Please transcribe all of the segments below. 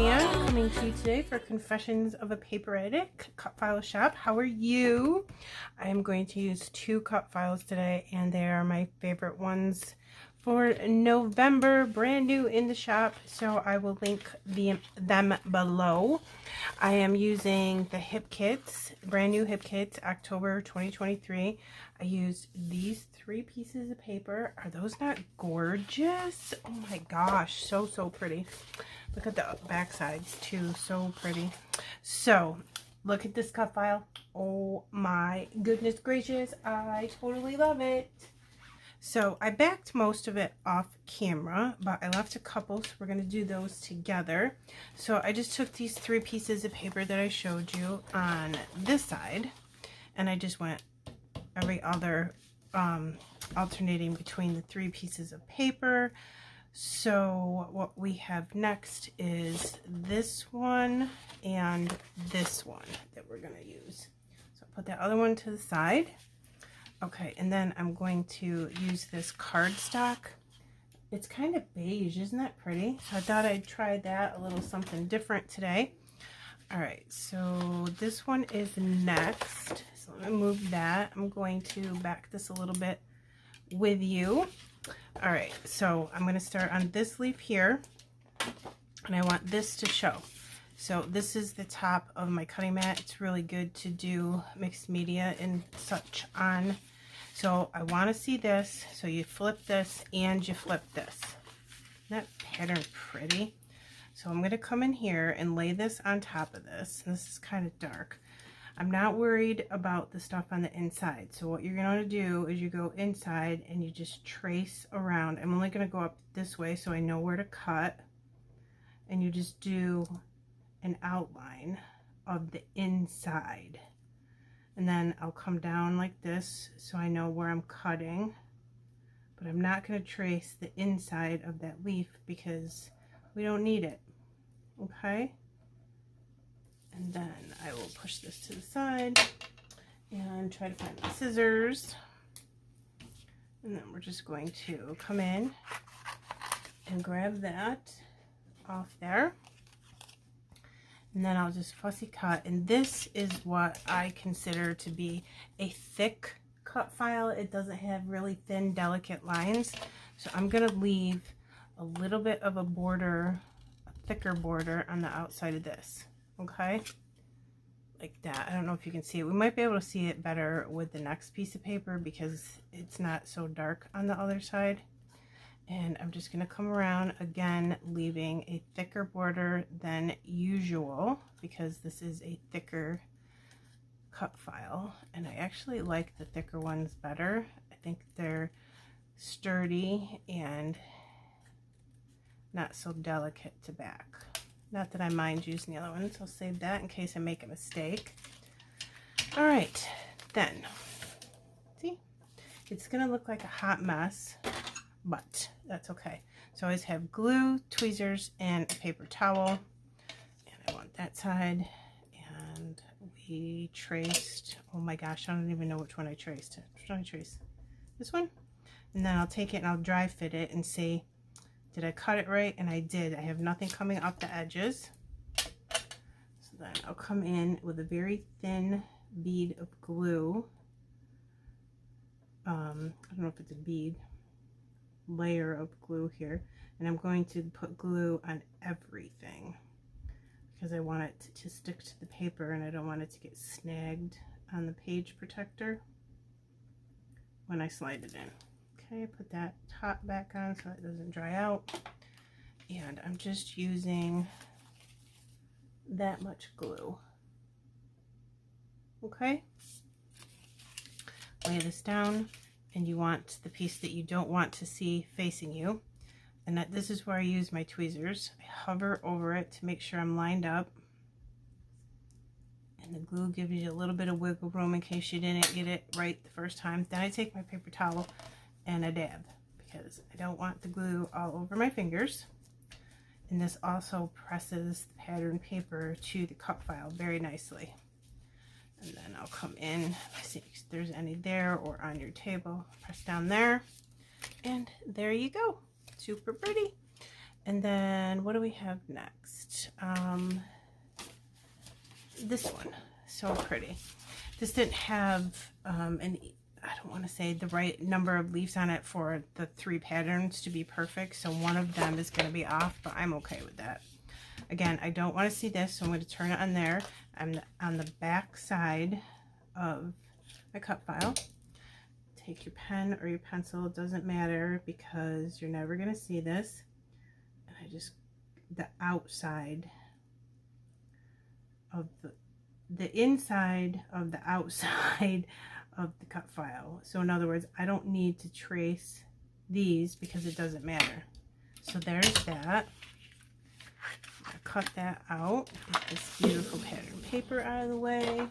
Joanne coming to you today for Confessions of a Paper Addict cut file shop. How are you? I am going to use 2 cut files today, and they are my favorite ones for November, brand new in the shop, so I will link them below. I am using the hip kits, brand new hip kits, October 2023. I used these 3 pieces of paper. Are those not gorgeous? Oh my gosh, so pretty. Look at the back sides too, so pretty. So look at this cut file. Oh my goodness gracious, I totally love it. So I backed most of it off camera, but I left a couple, so we're going to do those together. So I just took these 3 pieces of paper that I showed you on this side, and I just went every other, alternating between the 3 pieces of paper. So what we have next is this one and this one that we're going to use. So I'll put that other one to the side. Okay, and then I'm going to use this cardstock. It's kind of beige, isn't that pretty? So I thought I'd try that, a little something different today. All right, so this one is next. So let me move that. I'm going to back this a little bit with you. All right, so I'm going to start on this leaf here, and I want this to show. So this is the top of my cutting mat. It's really good to do mixed media and such on. So I want to see this. So you flip this and you flip this. Isn't that pattern pretty? So I'm going to come in here and lay this on top of this. This is kind of dark. I'm not worried about the stuff on the inside. So what you're going to do is you go inside and you just trace around. I'm only going to go up this way so I know where to cut. And you just do an outline of the inside, and then I'll come down like this so I know where I'm cutting, but I'm not going to trace the inside of that leaf because we don't need it. Okay, and then I will push this to the side and try to find my scissors, and then we're just going to come in and grab that off there. And then I'll just fussy cut, and this is what I consider to be a thick cut file. It doesn't have really thin, delicate lines, so I'm going to leave a little bit of a border, a thicker border on the outside of this, okay, like that. I don't know if you can see it. We might be able to see it better with the next piece of paper because it's not so dark on the other side. And I'm just going to come around again, leaving a thicker border than usual because this is a thicker cut file. And I actually like the thicker ones better. I think they're sturdy and not so delicate to back. Not that I mind using the other ones. I'll save that in case I make a mistake. All right, then, see, it's going to look like a hot mess, but that's okay. So I always have glue, tweezers, and a paper towel. And I want that side. And we traced, oh my gosh, I don't even know which one I traced. Which one I traced? This one? And then I'll take it and I'll dry fit it and see, did I cut it right? And I did. I have nothing coming up the edges. So then I'll come in with a very thin bead of glue. I don't know if it's a bead. Layer of glue here, and I'm going to put glue on everything because I want it to stick to the paper and I don't want it to get snagged on the page protector when I slide it in. Okay, put that top back on so it doesn't dry out, and I'm just using that much glue. Okay, lay this down. And you want the piece that you don't want to see facing you. And that this is where I use my tweezers. I hover over it to make sure I'm lined up. And the glue gives you a little bit of wiggle room in case you didn't get it right the first time. Then I take my paper towel and a dab because I don't want the glue all over my fingers. And this also presses the pattern paper to the cut file very nicely. And then I'll come in, see if there's any there or on your table. Press down there, and there you go. Super pretty. And then what do we have next? This one, so pretty. This didn't have I don't want to say the right number of leaves on it for the 3 patterns to be perfect. So one of them is going to be off, but I'm okay with that. Again, I don't want to see this, so I'm going to turn it on there. I'm on the back side of my cut file. Take your pen or your pencil, it doesn't matter because you're never going to see this. And I just, the outside of the inside of the outside of the cut file. So in other words, I don't need to trace these because it doesn't matter. So there's that. Cut that out. Get this beautiful pattern paper out of the way.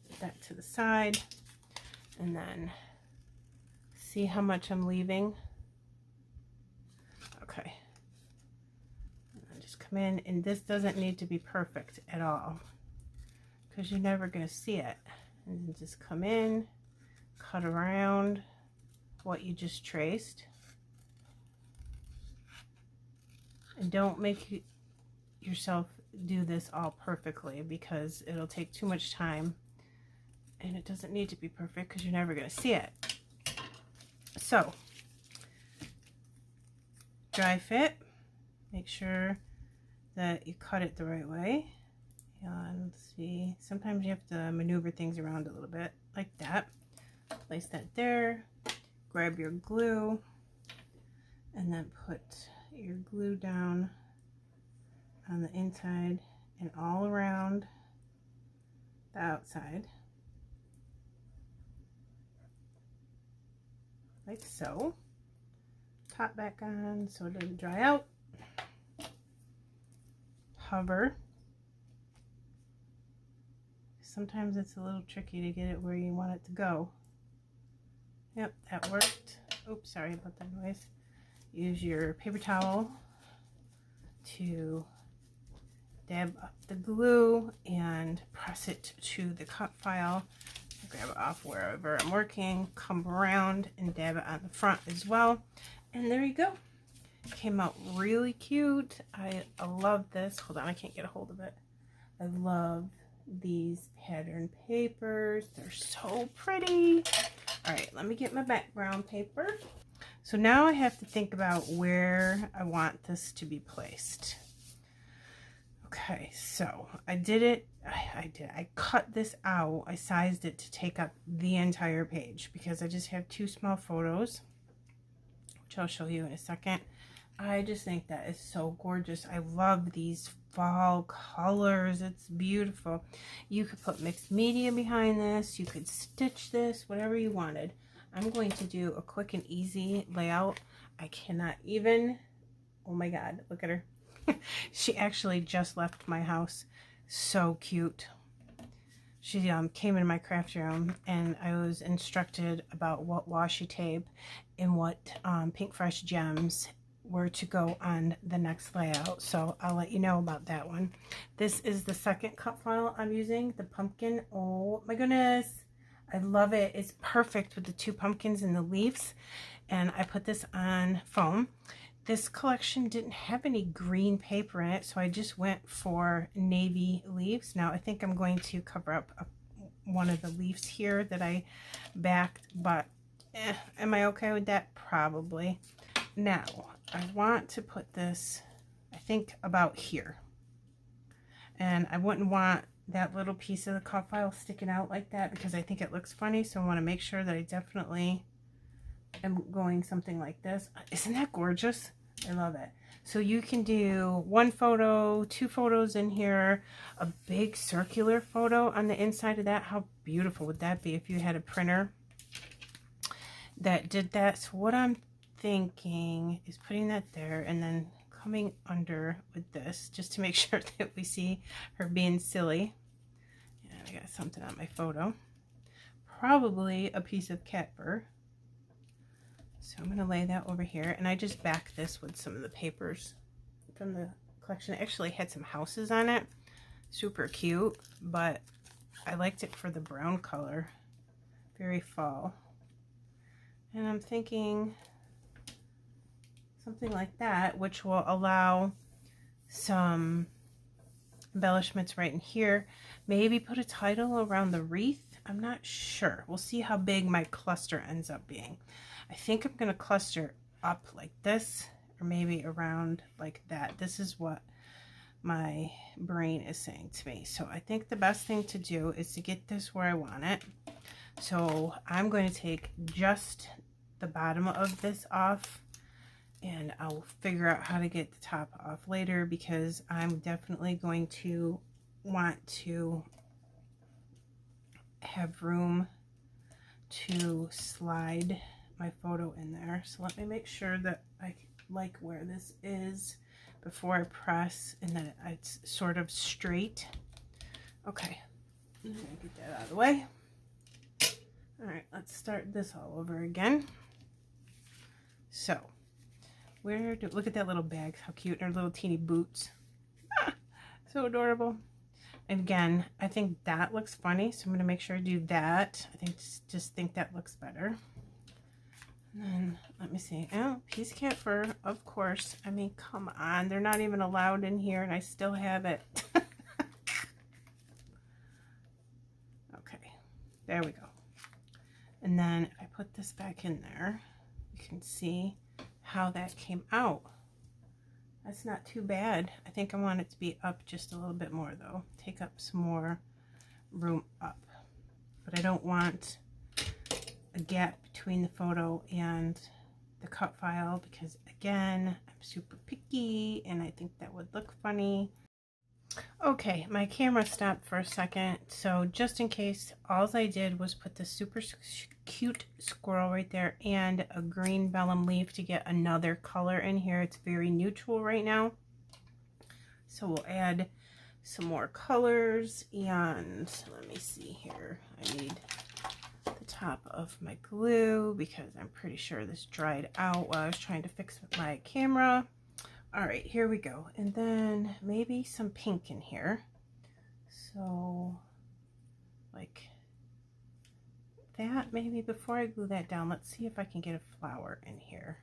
Put that to the side. And then see how much I'm leaving. Okay. And then just come in, and this doesn't need to be perfect at all because you're never going to see it. And then just come in, cut around what you just traced. And don't make yourself do this all perfectly because it'll take too much time, and it doesn't need to be perfect because you're never going to see it. So dry fit, make sure that you cut it the right way. And let's see, sometimes you have to maneuver things around a little bit like that. Place that there, grab your glue, and then put your glue down on the inside and all around the outside, like so. Top back on so it doesn't dry out. Hover. Sometimes it's a little tricky to get it where you want it to go. Yep, that worked. Oops, sorry about that noise. Use your paper towel to dab up the glue and press it to the cut file. Grab it off wherever I'm working, come around and dab it on the front as well. And there you go. Came out really cute. I love this. Hold on, I can't get a hold of it. I love these pattern papers. They're so pretty. All right, let me get my background paper. So now I have to think about where I want this to be placed. Okay, so I did it. I cut this out. I sized it to take up the entire page because I just have 2 small photos, which I'll show you in a second. I just think that is so gorgeous. I love these fall colors. It's beautiful. You could put mixed media behind this. You could stitch this, whatever you wanted. I'm going to do a quick and easy layout. I cannot even, oh my God, look at her. She actually just left my house. So cute. She came into my craft room and I was instructed about what washi tape and what Pink Fresh gems were to go on the next layout. So I'll let you know about that one. This is the second cut file I'm using, the pumpkin. Oh my goodness. I love it. It's perfect with the 2 pumpkins and the leaves. And I put this on foam. This collection didn't have any green paper in it, so I just went for navy leaves. Now I think I'm going to cover up one of the leaves here that I backed, but am I okay with that? Probably. Now I want to put this, I think, about here. And I wouldn't want that little piece of the cut file sticking out like that because I think it looks funny, so I want to make sure that I definitely am going something like this. Isn't that gorgeous? I love it. So you can do 1 photo, 2 photos in here, a big circular photo on the inside of that. How beautiful would that be if you had a printer that did that? So what I'm thinking is putting that there and then coming under with this just to make sure that we see her being silly. And I got something on my photo. Probably a piece of cat fur. So I'm going to lay that over here, and I just backed this with some of the papers from the collection. It actually had some houses on it. Super cute, but I liked it for the brown color. Very fall. And I'm thinking something like that, which will allow some embellishments right in here. Maybe put a title around the wreath. I'm not sure. We'll see how big my cluster ends up being. I think I'm going to cluster up like this, or maybe around like that. This is what my brain is saying to me. So I think the best thing to do is to get this where I want it. So I'm going to take just the bottom of this off, and I'll figure out how to get the top off later, because I'm definitely going to want to have room to slide my photo in there. So let me make sure that I like where this is before I press, and that it's sort of straight. Okay, I'm gonna get that out of the way. All right, let's start this all over again. So look at that little bag, how cute, and her little teeny boots. So adorable. And again, I think that looks funny, so I'm going to make sure I do that. I think just think that looks better. And then let me see. Oh, piece cat fur, of course. I mean, come on, they're not even allowed in here, and I still have it. Okay, there we go. And then if I put this back in there, you can see how that came out. That's not too bad. I think I want it to be up just a little bit more though. Take up some more room up. But I don't want a gap between the photo and the cut file, because again, I'm super picky and I think that would look funny. Okay, my camera stopped for a second, so just in case, all I did was put the super cute squirrel right there and a green vellum leaf to get another color in here. It's very neutral right now, so we'll add some more colors. And let me see here, I need the top of my glue because I'm pretty sure this dried out while I was trying to fix my camera. All right, here we go. And then maybe some pink in here. So like that, maybe. Before I glue that down, let's see if I can get a flower in here.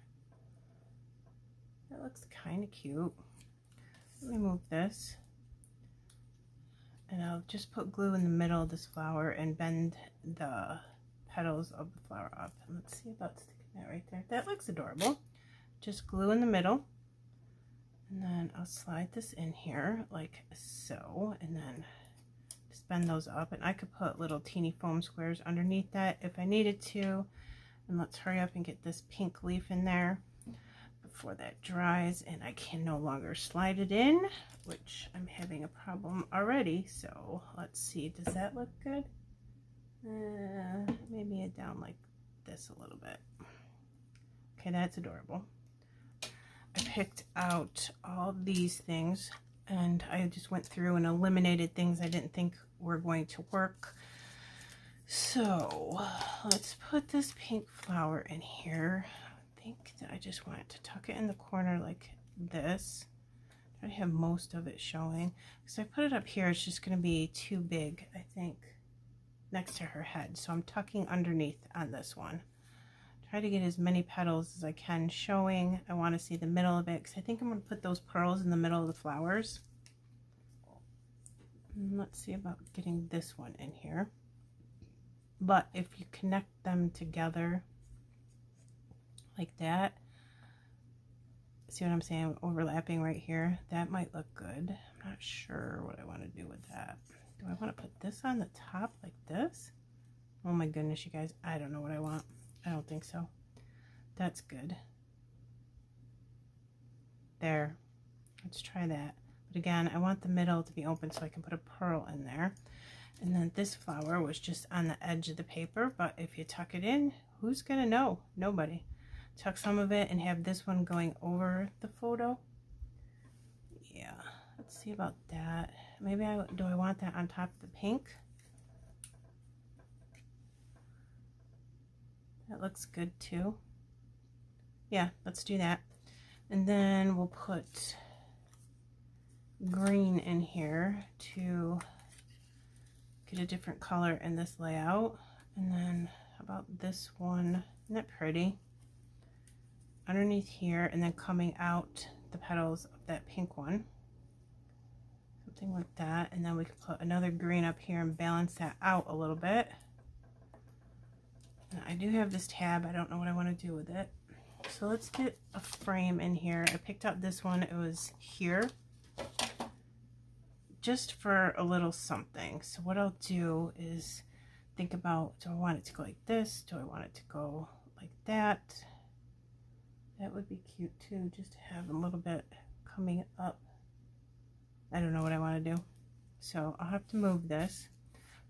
That looks kind of cute. Let me move this. And I'll just put glue in the middle of this flower and bend the petals of the flower up. And let's see about sticking that right there. That looks adorable. Just glue in the middle. And then I'll slide this in here like so, and then just bend those up. And I could put little teeny foam squares underneath that if I needed to. And let's hurry up and get this pink leaf in there before that dries and I can no longer slide it in, which I'm having a problem already. So let's see, does that look good? Maybe it down like this a little bit. Okay, that's adorable. I picked out all these things and I just went through and eliminated things I didn't think were going to work. So let's put this pink flower in here. I think that I just want to tuck it in the corner like this. I have most of it showing because I put it up here. It's just going to be too big, I think, next to her head. So I'm tucking underneath on this one. Try to get as many petals as I can showing. I want to see the middle of it because I think I'm going to put those pearls in the middle of the flowers. And let's see about getting this one in here. But if you connect them together like that, see what I'm saying, overlapping right here, that might look good. I'm not sure what I want to do with that. Do I want to put this on the top like this? Oh my goodness, you guys, I don't know what I want. I don't think so. That's good. There. Let's try that. But again, I want the middle to be open so I can put a pearl in there. And then this flower was just on the edge of the paper, but if you tuck it in, who's gonna know? Nobody. Tuck some of it and have this one going over the photo. Yeah, let's see about that. Maybe do I want that on top of the pink? That looks good too. Yeah, let's do that. And then we'll put green in here to get a different color in this layout. And then how about this one? Isn't that pretty? underneath here and then coming out the petals of that pink one. Something like that. And then we can put another green up here and balance that out a little bit. And I do have this tab. I don't know what I want to do with it. So let's get a frame in here. I picked out this one. It was here. Just for a little something. So what I'll do is think about, do I want it to go like this? Do I want it to go like that? That would be cute too, just to have a little bit coming up. I don't know what I want to do. So I'll have to move this.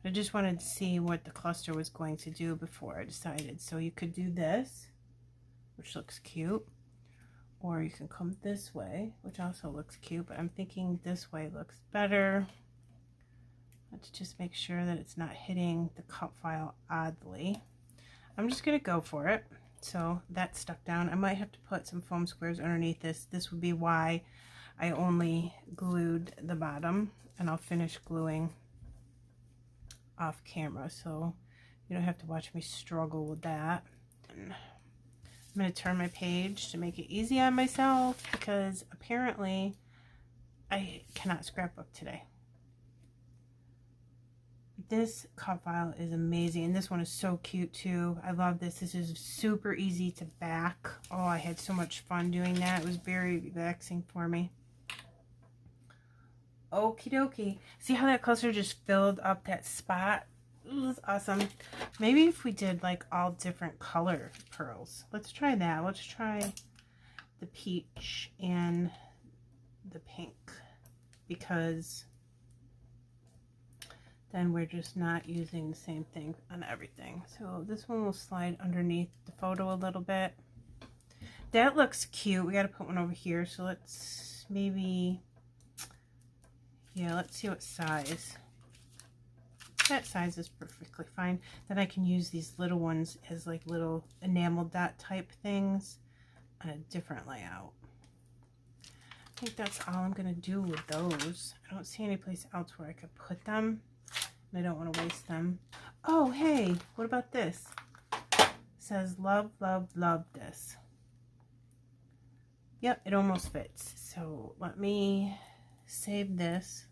But I just wanted to see what the cluster was going to do before I decided. So you could do this, which looks cute. Or you can come this way, which also looks cute, but I'm thinking this way looks better. Let's just make sure that it's not hitting the cut file oddly. I'm just gonna go for it. So that's stuck down. I might have to put some foam squares underneath this. This would be why I only glued the bottom, and I'll finish gluing off camera, so you don't have to watch me struggle with that. I'm going to turn my page to make it easy on myself because apparently I cannot scrapbook today. This cut file is amazing, and this one is so cute too. I love this. This is super easy to back. Oh, I had so much fun doing that. It was very relaxing for me. Okie dokie. See how that cluster just filled up that spot? It was awesome. Maybe if we did like all different color pearls. Let's try that. Let's try the peach and the pink, because then we're just not using the same thing on everything. So this one will slide underneath the photo a little bit. That looks cute. We got to put one over here. So let's maybe, yeah, let's see what size. That size is perfectly fine. Then I can use these little ones as like little enamel dot type things on a different layout. I think that's all I'm going to do with those. I don't see any place else where I could put them. I don't want to waste them. Oh, hey, what about this? It says love, love, love this. Yep, it almost fits. So let me save this.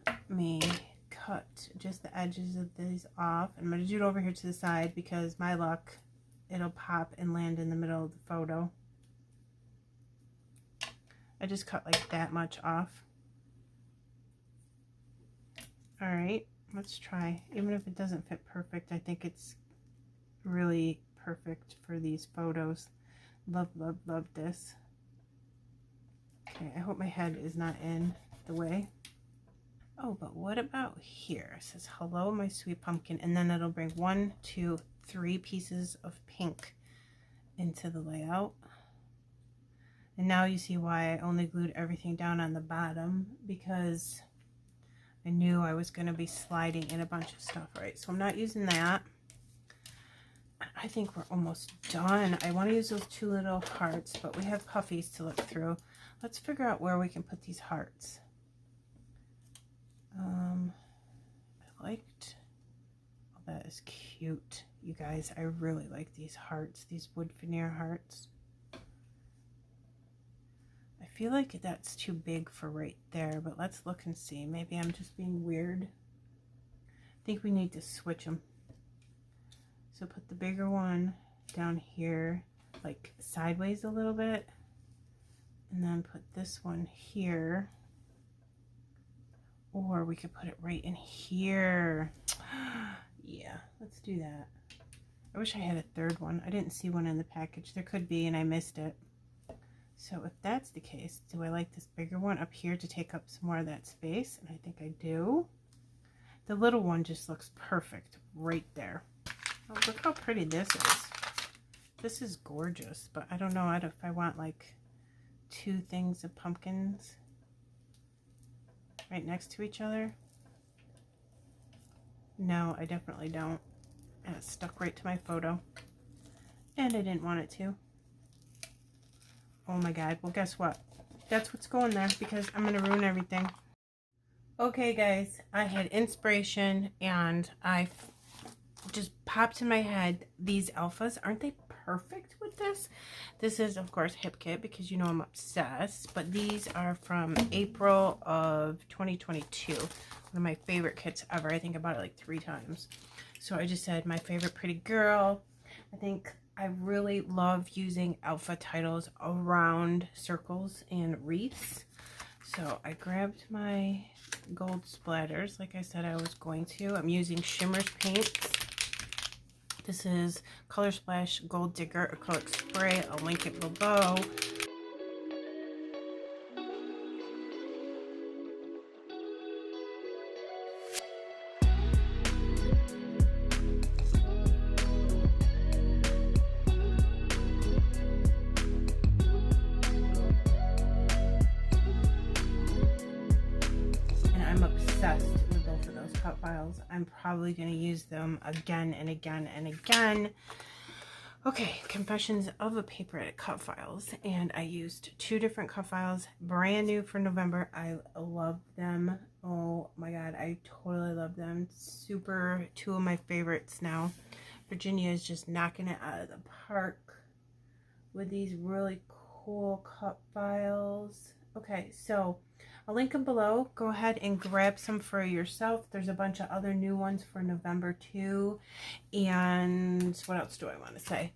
Let me cut just the edges of these off. I'm going to do it over here to the side because my luck, it'll pop and land in the middle of the photo. I just cut like that much off. Alright, let's try. Even if it doesn't fit perfect, I think it's really perfect for these photos. Love, love, love this. Okay, I hope my head is not in the way. Oh, but what about here? It says, hello, my sweet pumpkin. And then it'll bring 1, 2, 3 pieces of pink into the layout. And now you see why I only glued everything down on the bottom, because I knew I was going to be sliding in a bunch of stuff, right? So I'm not using that. I think we're almost done. I want to use those 2 little hearts, but we have puffies to look through. Let's figure out where we can put these hearts. I liked, oh, that is cute, you guys. I really like these hearts, these wood veneer hearts. I feel like that's too big for right there, but let's look and see. Maybe I'm just being weird. I think we need to switch them. So put the bigger one down here, like sideways a little bit, and then put this one here. Or we could put it right in here. Yeah, let's do that. I wish I had a third one. I didn't see one in the package. There could be, and I missed it. So if that's the case, do I like this bigger one up here to take up some more of that space? And I think I do. The little one just looks perfect right there. Oh, look how pretty this is. This is gorgeous, but I don't know if I want like 2 things of pumpkins right next to each other. No, I definitely don't. And it's stuck right to my photo. And I didn't want it to. Oh my god. Well, guess what? That's what's going there, because I'm going to ruin everything. Okay, guys. I had inspiration and I just popped in my head. These alphas, aren't they perfect with this. This is, of course, Hip Kit because you know I'm obsessed. But these are from April of 2022. One of my favorite kits ever. I think about it like 3 times. So I just said my favorite pretty girl. I think I really love using alpha titles around circles and wreaths. So I grabbed my gold splatters like I said I was going to. I'm using Shimmer's paints. This is Color Splash Gold Digger acrylic spray. I'll link it below. I'm obsessed with both of those cut files. I'm probably going to use them again and again and again. Okay, Confessions of a Paper Edit cut files. And I used 2 different cut files, brand new for November. I love them. Oh my god, I totally love them. Super, 2 of my favorites now. Virginia is just knocking it out of the park with these really cool cut files. Okay, so I'll link them below. Go ahead and grab some for yourself. There's a bunch of other new ones for November too. And what else do I want to say?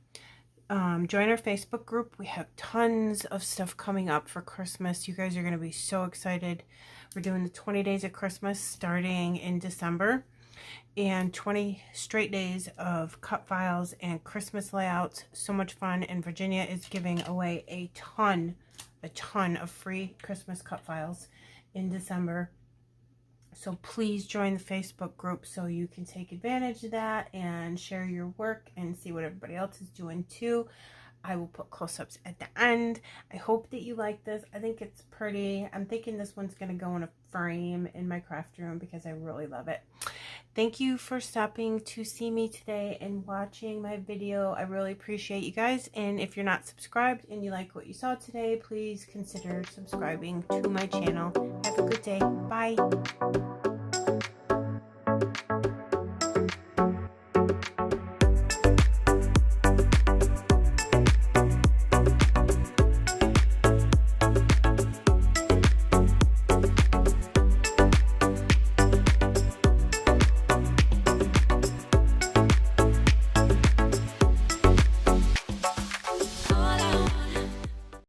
Join our Facebook group. We have tons of stuff coming up for Christmas. You guys are going to be so excited. We're doing the 20 days of Christmas starting in December. And 20 straight days of cut files and Christmas layouts. So much fun. And Virginia is giving away a ton of free Christmas cut files in December. So please join the Facebook group so you can take advantage of that and share your work and see what everybody else is doing too. I will put close-ups at the end. I hope that you like this. I think it's pretty. I'm thinking this one's going to go in a frame in my craft room because I really love it. Thank you for stopping to see me today and watching my video. I really appreciate you guys. And if you're not subscribed and you like what you saw today, please consider subscribing to my channel. Have a good day. Bye.